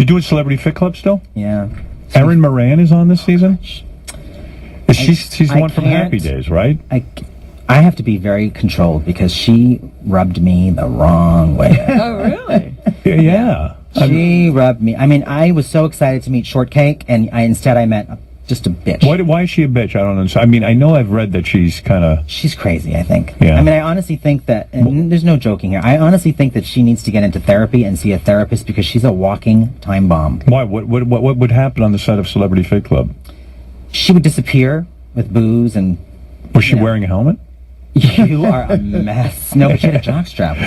You doing Celebrity Fit Club still? Yeah. Erin Moran is on this season? She's the one from Happy Days, right? I have to be very controlled because she rubbed me the wrong way. Oh, really? Yeah. She rubbed me. I mean, I was so excited to meet Shortcake, and instead I met just a bitch. Why is she a bitch? I don't understand. I mean, I know I've read that she's kind of... She's crazy, I think. Yeah. I mean, I honestly think that, and there's no joking here, I honestly think that she needs to get into therapy and see a therapist because she's a walking time bomb. Why? What would happen on the set of Celebrity Fit Club? She would disappear with booze and... Was she wearing a helmet? You are a mess. No, but she had a jockstrap.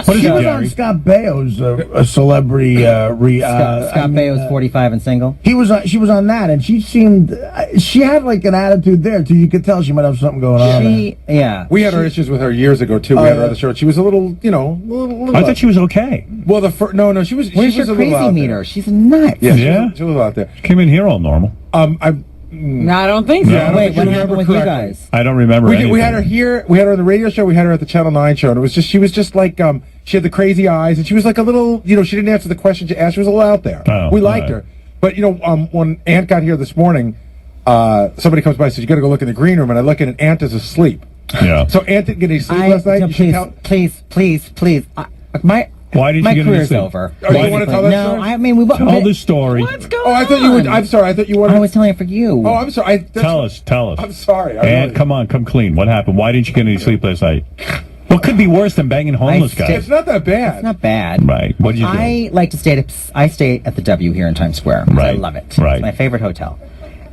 What is She it, was on Gary? Scott Baio's a celebrity. Scott Baio's 45 and single. She was on that, and she seemed. She had like an attitude there too. You could tell she might have something going on. Yeah. We had our issues with her years ago too. We had her on the show. She was a little, little I thought she was okay. Well, no, she was. Where's she was your a little crazy out meter? there. She's nuts. Yeah, Yeah? She was a little out there. Came in here all normal. No, I don't think so. Yeah, I don't Wait, think what you happened remember with you correctly. guys? I don't remember anything. We had her here. We had her on the radio show. We had her at the Channel 9 show. And it was just, she was just like, she had the crazy eyes, and she was like a little, she didn't answer the questions you asked. She was a little out there. Oh, we liked right. her. But, when Ant got here this morning, somebody comes by and says, you got to go look in the green room. And I look in, and Ant is asleep. Yeah. So Ant didn't get any sleep last night. You should tell- Please. Why did my you get any career's sleep? over. Oh, you want to tell that No, story? I mean we. Tell the story. What's going Oh, I thought you on? would. I'm sorry. I thought you wanted. I was telling it for you. Oh, I'm sorry. Tell us. I'm sorry. And come on, come clean. What happened? Why didn't you get any sleep last night? What could be worse than banging homeless guys? It's not that bad. It's not bad. Right. What did you do? I like to stay at the W here in Times Square. 'Cause I Right. love it. Right. It's my favorite hotel.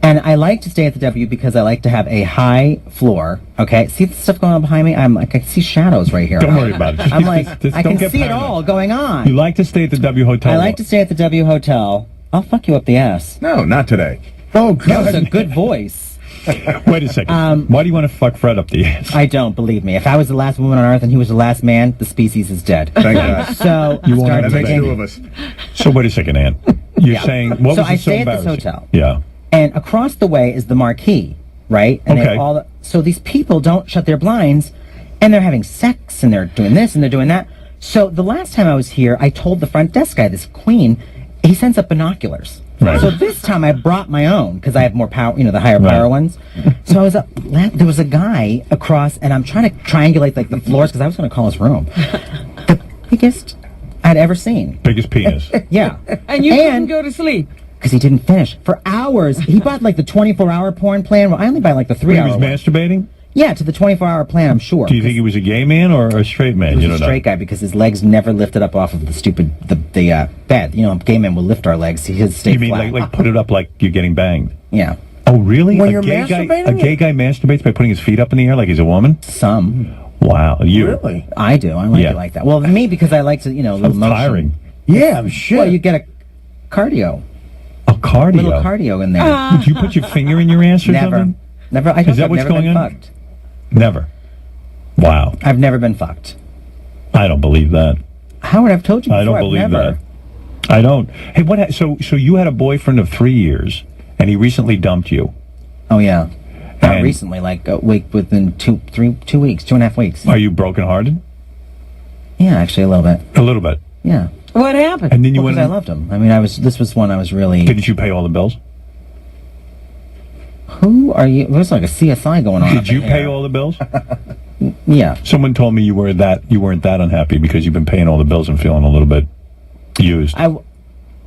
And I like to stay at the W because I like to have a high floor. Okay, see the stuff going on behind me? I'm like, I see shadows right here. Don't worry about it. I'm like, Just I don't can get see it paranoid. all going on. You like to stay at the W Hotel? I like to stay at the W Hotel. I'll fuck you up the ass. No, not today. Oh That was God! a good voice. Wait a second. Why do you want to fuck Fred up the ass? I don't believe me. If I was the last woman on Earth and he was the last man, the species is dead. Thank God. So You won't start have that taking- Two of us. So wait a second, Ann. You're saying what So was I it so stay at this embarrassing? hotel. Yeah. And across the way is the marquee, right? And they Okay. have all so these people don't shut their blinds, and they're having sex, and they're doing this, and they're doing that. So the last time I was here, I told the front desk guy, this queen, he sends up binoculars. Right. So this time I brought my own, because I have more power, the higher Right. power ones. So I was up, there was a guy across, and I'm trying to triangulate like the floors, because I was going to call his room. The biggest I'd ever seen. Biggest penis. Yeah. And you couldn't go to sleep. Because he didn't finish. For hours. He bought like the 24-hour porn plan. Well, I only buy like the He 3-hour was one. masturbating? Yeah, to the 24-hour plan, I'm sure. Do you think he was a gay man or a straight man? He was You don't a know. straight guy because his legs never lifted up off of the stupid, the bed. Gay men will lift our legs. His stay You mean flat. like put it up like you're getting banged? Yeah. Oh, really? When a you're gay guy, masturbating? a gay guy masturbates by putting his feet up in the air like he's a woman? Some. Wow. You. Really? I do. I like Yeah. it like that. Well, me, because I like to, little Sounds motion. tiring. Yeah, I'm shit. Well, you get a cardio. A cardio. Little cardio in there. Did you put your finger in your ass or Never. something? Never. I Is that I've what's never going been on? fucked. Never. Wow. I've never been fucked. I don't believe that. Howard, I've told you before. I don't I've believe never. that. I don't. Hey, what? So you had a boyfriend of 3 years, and he recently dumped you. Oh, yeah. Not And- recently, like a week, within 2 weeks, 2.5 weeks. Are you brokenhearted? Yeah, actually a little bit. A little bit. Yeah. What happened? And then you Because went. I loved him. I mean, this was one I was really... Didn't you pay all the bills? Who are you? There's like a CSI going on. Did up you in pay here. all the bills? Yeah. Someone told me you weren't that unhappy because you've been paying all the bills and feeling a little bit used.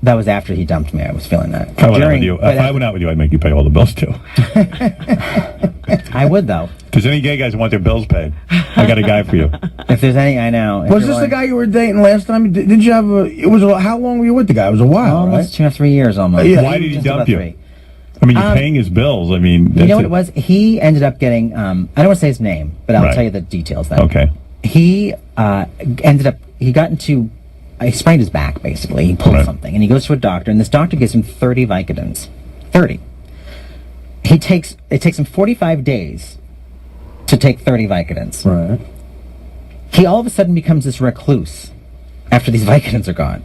That was after he dumped me. I was feeling that. If I went out with you, I'd make you pay all the bills too. I would, though. If there's any gay guys who want their bills paid, I got a guy for you. If there's any, I know. If Was you're this the like- guy you were dating last time? Did you have how long were you with the guy? It was a while, Almost right? 2.5-3 years almost. Yeah. Why did he Just dump about you? 3. I mean, you're paying his bills. I mean, You know what it was? He ended up getting, I don't want to say his name, but I'll Right. tell you the details then. Okay. He he sprained his back, basically. He pulled Right. something, and he goes to a doctor, and this doctor gives him 30 Vicodins. 30. It takes him 45 days to take 30 Vicodins. Right. He all of a sudden becomes this recluse after these Vicodins are gone.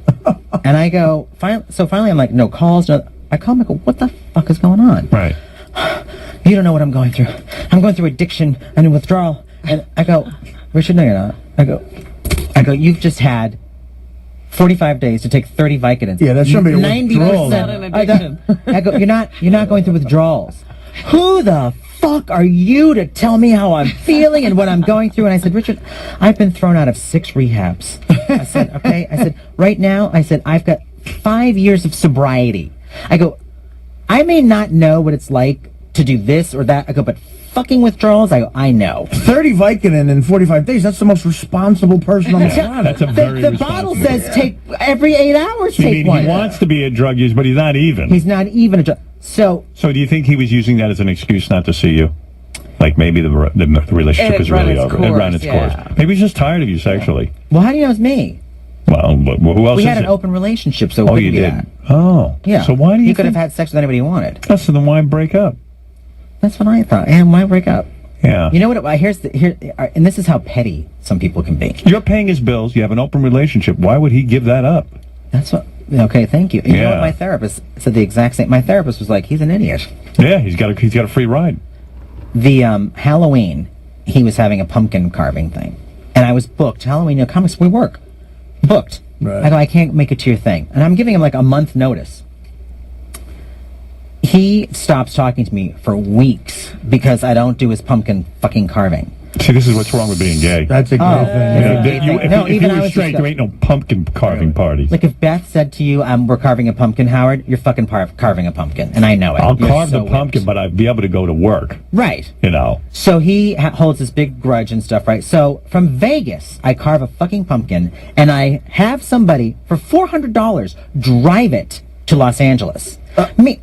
And I go, finally I'm like, no calls, no. I call him, I go, what the fuck is going on? Right. You don't know what I'm going through. I'm going through addiction and withdrawal. And I go, Richard, no, you're not. I go, you've just had 45 days to take 30 Vicodins. Yeah, that shouldn't be a 90%. withdrawal. Not an addiction. I go, you're not going through withdrawals. Who the fuck are you to tell me how I'm feeling and what I'm going through? And I said, Richard, I've been thrown out of 6 rehabs. I said, okay. I said, right now, I said, I've got 5 years of sobriety. I go, I may not know what it's like to do this or that. I go, but fucking withdrawals, I go, I know. 30 Vicodin in 45 days. That's the most responsible person on the planet. That's a very The bottle responsible- says take every 8 hours, You take mean one. he wants to be a drug user, but he's not even. He's not even a drug. So So do you think he was using that as an excuse not to see you? Like maybe the relationship It is had run really its over. It ran course, its yeah. course. Maybe he's just tired of you sexually. well, how do you know it's me? Well, but who else We is had an it? open relationship, so it Oh, couldn't you be did. that. Oh, Yeah. So why do you He could have think- had sex with anybody he wanted. Oh, so then why break up? That's what I thought. And why break up? Yeah. You know what? And this is how petty some people can be. You're paying his bills. You have an open relationship. Why would he give that up? That's what. Okay, thank you. You know Yeah. what? My therapist said the exact same. My therapist was like, "He's an idiot." Yeah, he's got a free ride. The Halloween, he was having a pumpkin carving thing, and I was booked. Halloween, comics, we work, booked. Right. I go, I can't make it to your thing, and I'm giving him like a month notice. He stops talking to me for weeks because I don't do his pumpkin fucking carving. See, this is what's wrong with being gay. That's a good Oh. thing. Yeah, Yeah. that you- if, No, if even you I were was straight, just- there ain't no pumpkin carving party. Like if Beth said to you, "We're carving a pumpkin, Howard," you're fucking carving a pumpkin, and I know it. I'll You're carve so the pumpkin, whipped. but I'd be able to go to work. Right. You know. So he holds this big grudge and stuff, right? So from Vegas, I carve a fucking pumpkin, and I have somebody for $400 drive it to Los Angeles. Me,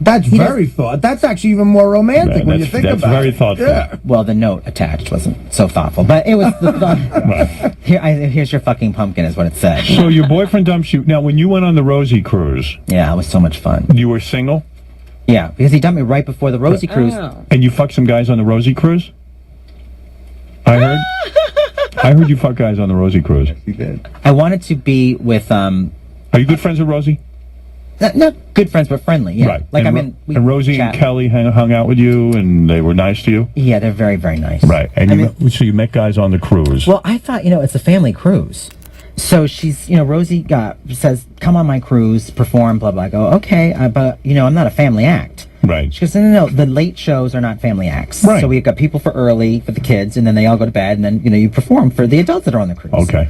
That's very thought. That's actually even more romantic when you think that's about very it. thoughtful. Yeah. well, the note attached wasn't so thoughtful, but it was. Right. Here's your fucking pumpkin, is what it said. So your boyfriend dumps you. Now, when you went on the Rosie cruise, Yeah, it was so much fun. you were single, Yeah, because he dumped me right before the Rosie cruise. Oh. and you fucked some guys on the Rosie cruise. I heard. I heard you fuck guys on the Rosie cruise. You did. I wanted to be with Are you good friends with Rosie? not good friends, but friendly. Yeah, Right. like and, I mean, we and Rosie chat. and Kelly hung out with you, and they were nice to you. Yeah, they're very, very nice. Right. And I you mean, so you met guys on the cruise. well, I thought, it's a family cruise. So she's, Rosie says, "Come on my cruise, perform, blah, blah." I go, okay, but, I'm not a family act. right. She goes, no, the late shows are not family acts. Right. So we've got people for early, for the kids, and then they all go to bed, and then, you perform for the adults that are on the cruise. Okay.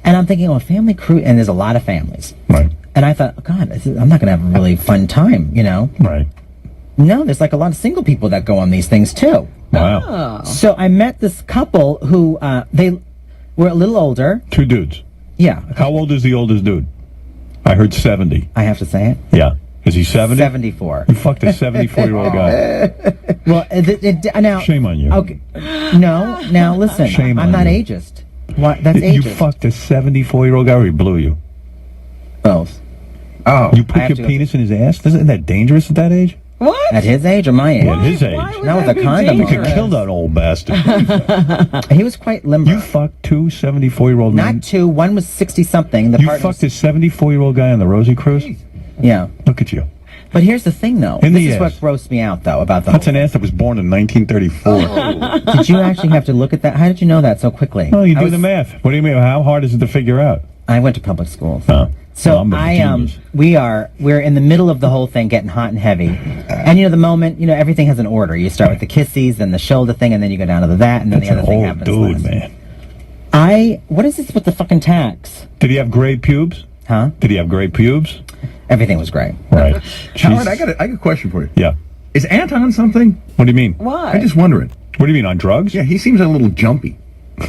And I'm thinking, a family cruise, and there's a lot of families. Right. And I thought, oh, God, I'm not going to have a really fun time, Right. No, there's like a lot of single people that go on these things, too. Wow. So I met this couple who, they were a little older. Two dudes. Yeah, How old is the oldest dude? I heard 70. I have to say it. Yeah. Is he 70? 74. You fucked a 74-year-old guy. Well, now... Shame on you. Okay. No, now listen. Shame I'm on not you. ageist. What? That's You ageist. fucked a 74-year-old guy, or he blew you? Both. Oh. You I put have your to go- penis in his ass? Isn't that dangerous at that age? What? At his age or my age? At his age. Why would Not with that a be condom on. You could dangerous? kill that old bastard. He was quite limber. You fucked two 74-year-old men? Not two. One was 60-something. The You partner fucked a 74-year-old guy on the Rosie cruise? Yeah. Look at you. But here's the thing, though. In This the is ass. what grossed me out, though, about the That's whole an ass that was born in 1934. Did you actually have to look at that? How did you know that so quickly? Oh, you I do was- the math. What do you mean? How hard is it to figure out? I went to public school. Oh. So Well, I'm a genius. we're in the middle of the whole thing getting hot and heavy. And the moment, everything has an order. You start with the kissies, then the shoulder thing, and then you go down to the that, and then That's the an other thing old happens. dude, last. man. What is this with the fucking tax? Did he have gray pubes? Huh? Did he have gray pubes? Everything was great. Right. Howard, Jeez. I got a question for you. Yeah. Is Ant on something? What do you mean? Why? I'm just wondering. What do you mean, on drugs? Yeah, he seems a little jumpy. No,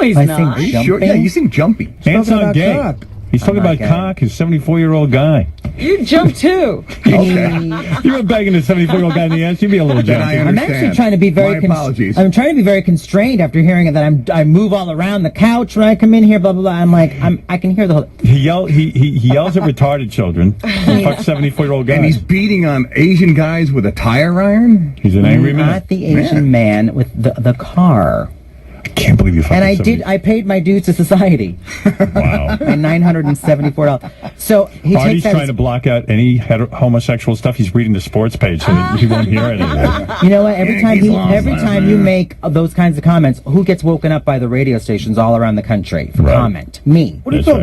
he's I not. think- Are you sure? Jumping? Yeah, you seem jumpy. Ant's talking not about gay. cock. He's talking I'm not about gay. cock, his 74-year-old guy. You jump too. You were begging a 74-year-old guy in the ass, you'd be a little Then I jumpy. I'm actually understand. trying to be very. My apologies. I'm trying to be very constrained after hearing that I move all around the couch when I come in here. Blah blah blah. I'm like I can hear the whole. He yells at retarded children. He fucks 74-year-old guys. And he's beating on Asian guys with a tire iron? He's an angry man. Not the Asian man with the car. I can't believe you fucking And I somebody. did. I paid my dues to society. Wow. And $974. So he Artie's takes out trying his, to block out any homosexual stuff. He's reading the sports page, so he won't hear anything. you know what? Every time you make those kinds of comments, who gets woken up by the radio stations all around the country for Right. comment? Me. What are you That's talking right. about?